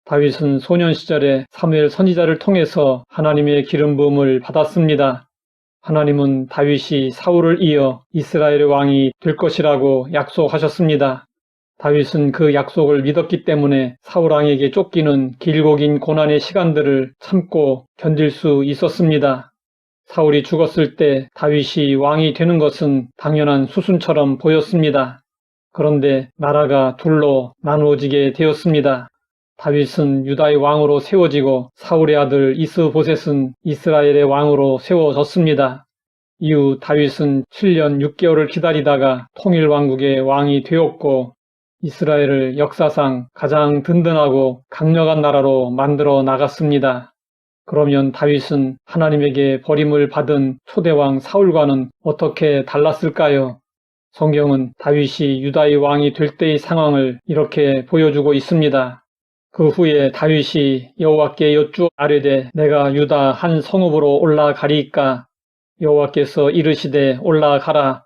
다윗은 소년 시절에 사무엘 선지자를 통해서 하나님의 기름 부음을 받았습니다. 하나님은 다윗이 사울을 이어 이스라엘의 왕이 될 것이라고 약속하셨습니다. 다윗은 그 약속을 믿었기 때문에 사울 왕에게 쫓기는 길고 긴 고난의 시간들을 참고 견딜 수 있었습니다. 사울이 죽었을 때 다윗이 왕이 되는 것은 당연한 수순처럼 보였습니다. 그런데 나라가 둘로 나누어지게 되었습니다. 다윗은 유다의 왕으로 세워지고 사울의 아들 이스보셋은 이스라엘의 왕으로 세워졌습니다. 이후 다윗은 7년 6개월을 기다리다가 통일왕국의 왕이 되었고 이스라엘을 역사상 가장 든든하고 강력한 나라로 만들어 나갔습니다. 그러면 다윗은 하나님에게 버림을 받은 초대왕 사울과는 어떻게 달랐을까요? 성경은 다윗이 유다의 왕이 될 때의 상황을 이렇게 보여주고 있습니다. 그 후에 다윗이 여호와께 여쭈어 아뢰되 내가 유다 한 성읍으로 올라가리이까? 여호와께서 이르시되 올라가라.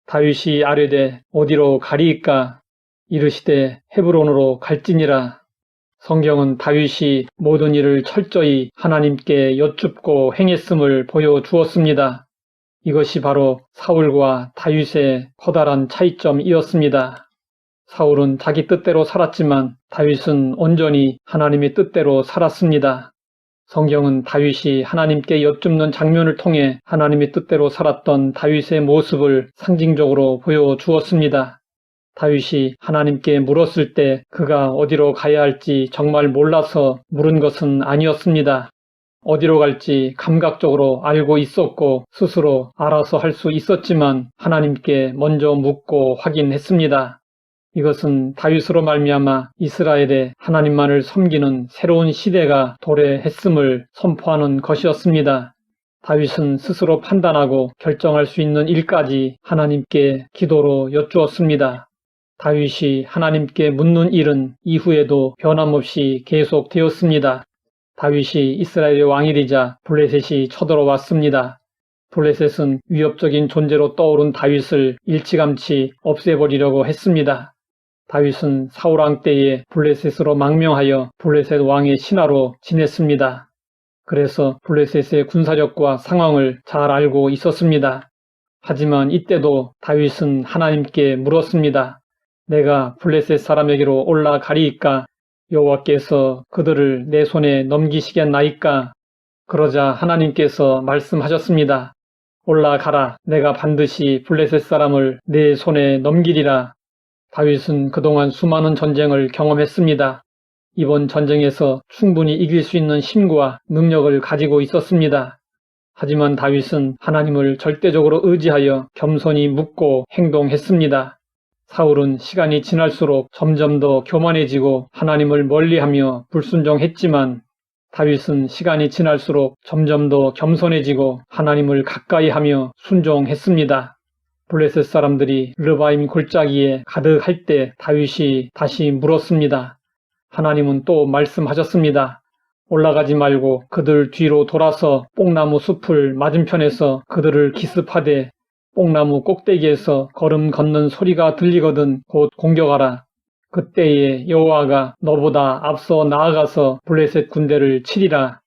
다윗이 아뢰되 어디로 가리이까? 이르시되 헤브론으로 갈지니라. 성경은 다윗이 모든 일을 철저히 하나님께 여쭙고 행했음을 보여주었습니다. 이것이 바로 사울과 다윗의 커다란 차이점이었습니다. 사울은 자기 뜻대로 살았지만 다윗은 온전히 하나님의 뜻대로 살았습니다. 성경은 다윗이 하나님께 여쭙는 장면을 통해 하나님의 뜻대로 살았던 다윗의 모습을 상징적으로 보여주었습니다. 다윗이 하나님께 물었을 때 그가 어디로 가야 할지 정말 몰라서 물은 것은 아니었습니다. 어디로 갈지 감각적으로 알고 있었고 스스로 알아서 할 수 있었지만 하나님께 먼저 묻고 확인했습니다. 이것은 다윗으로 말미암아 이스라엘의 하나님만을 섬기는 새로운 시대가 도래했음을 선포하는 것이었습니다. 다윗은 스스로 판단하고 결정할 수 있는 일까지 하나님께 기도로 여쭈었습니다. 다윗이 하나님께 묻는 일은 이후에도 변함없이 계속되었습니다. 다윗이 이스라엘의 왕이 되자 블레셋이 쳐들어왔습니다. 블레셋은 위협적인 존재로 떠오른 다윗을 일찌감치 없애버리려고 했습니다. 다윗은 사울왕 때에 블레셋으로 망명하여 블레셋 왕의 신하로 지냈습니다. 그래서 블레셋의 군사력과 상황을 잘 알고 있었습니다. 하지만 이때도 다윗은 하나님께 물었습니다. 내가 블레셋 사람에게로 올라가리이까? 여호와께서 그들을 내 손에 넘기시겠나이까? 그러자 하나님께서 말씀하셨습니다. 올라가라. 내가 반드시 블레셋 사람을 내 손에 넘기리라. 다윗은 그동안 수많은 전쟁을 경험했습니다. 이번 전쟁에서 충분히 이길 수 있는 힘과 능력을 가지고 있었습니다. 하지만 다윗은 하나님을 절대적으로 의지하여 겸손히 묻고 행동했습니다. 사울은 시간이 지날수록 점점 더 교만해지고 하나님을 멀리하며 불순종했지만 다윗은 시간이 지날수록 점점 더 겸손해지고 하나님을 가까이하며 순종했습니다. 블레셋 사람들이 르바임 골짜기에 가득할 때 다윗이 다시 물었습니다. 하나님은 또 말씀하셨습니다. 올라가지 말고 그들 뒤로 돌아서 뽕나무 숲을 맞은편에서 그들을 기습하되 뽕나무 꼭대기에서 걸음 걷는 소리가 들리거든 곧 공격하라. 그때에 여호와가 너보다 앞서 나아가서 블레셋 군대를 치리라.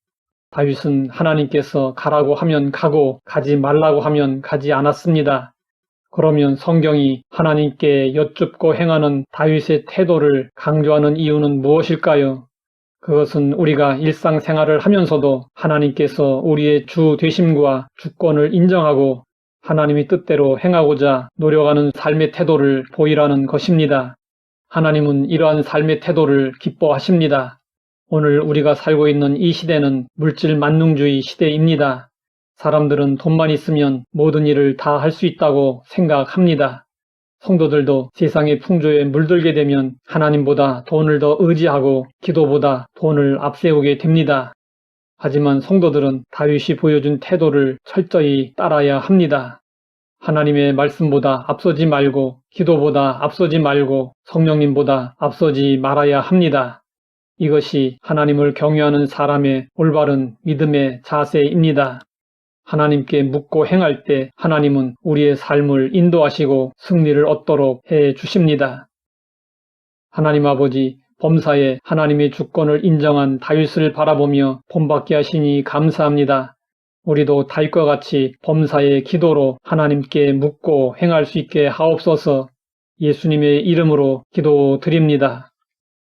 다윗은 하나님께서 가라고 하면 가고 가지 말라고 하면 가지 않았습니다. 그러면 성경이 하나님께 여쭙고 행하는 다윗의 태도를 강조하는 이유는 무엇일까요? 그것은 우리가 일상생활을 하면서도 하나님께서 우리의 주 되심과 주권을 인정하고 하나님의 뜻대로 행하고자 노력하는 삶의 태도를 보이라는 것입니다. 하나님은 이러한 삶의 태도를 기뻐하십니다. 오늘 우리가 살고 있는 이 시대는 물질 만능주의 시대입니다. 사람들은 돈만 있으면 모든 일을 다 할 수 있다고 생각합니다. 성도들도 세상의 풍조에 물들게 되면 하나님보다 돈을 더 의지하고 기도보다 돈을 앞세우게 됩니다. 하지만 성도들은 다윗이 보여준 태도를 철저히 따라야 합니다. 하나님의 말씀보다 앞서지 말고 기도보다 앞서지 말고 성령님보다 앞서지 말아야 합니다. 이것이 하나님을 경외하는 사람의 올바른 믿음의 자세입니다. 하나님께 묻고 행할 때 하나님은 우리의 삶을 인도하시고 승리를 얻도록 해 주십니다. 하나님 아버지, 범사에 하나님의 주권을 인정한 다윗을 바라보며 본받게 하시니 감사합니다. 우리도 다윗과 같이 범사의 기도로 하나님께 묻고 행할 수 있게 하옵소서. 예수님의 이름으로 기도드립니다.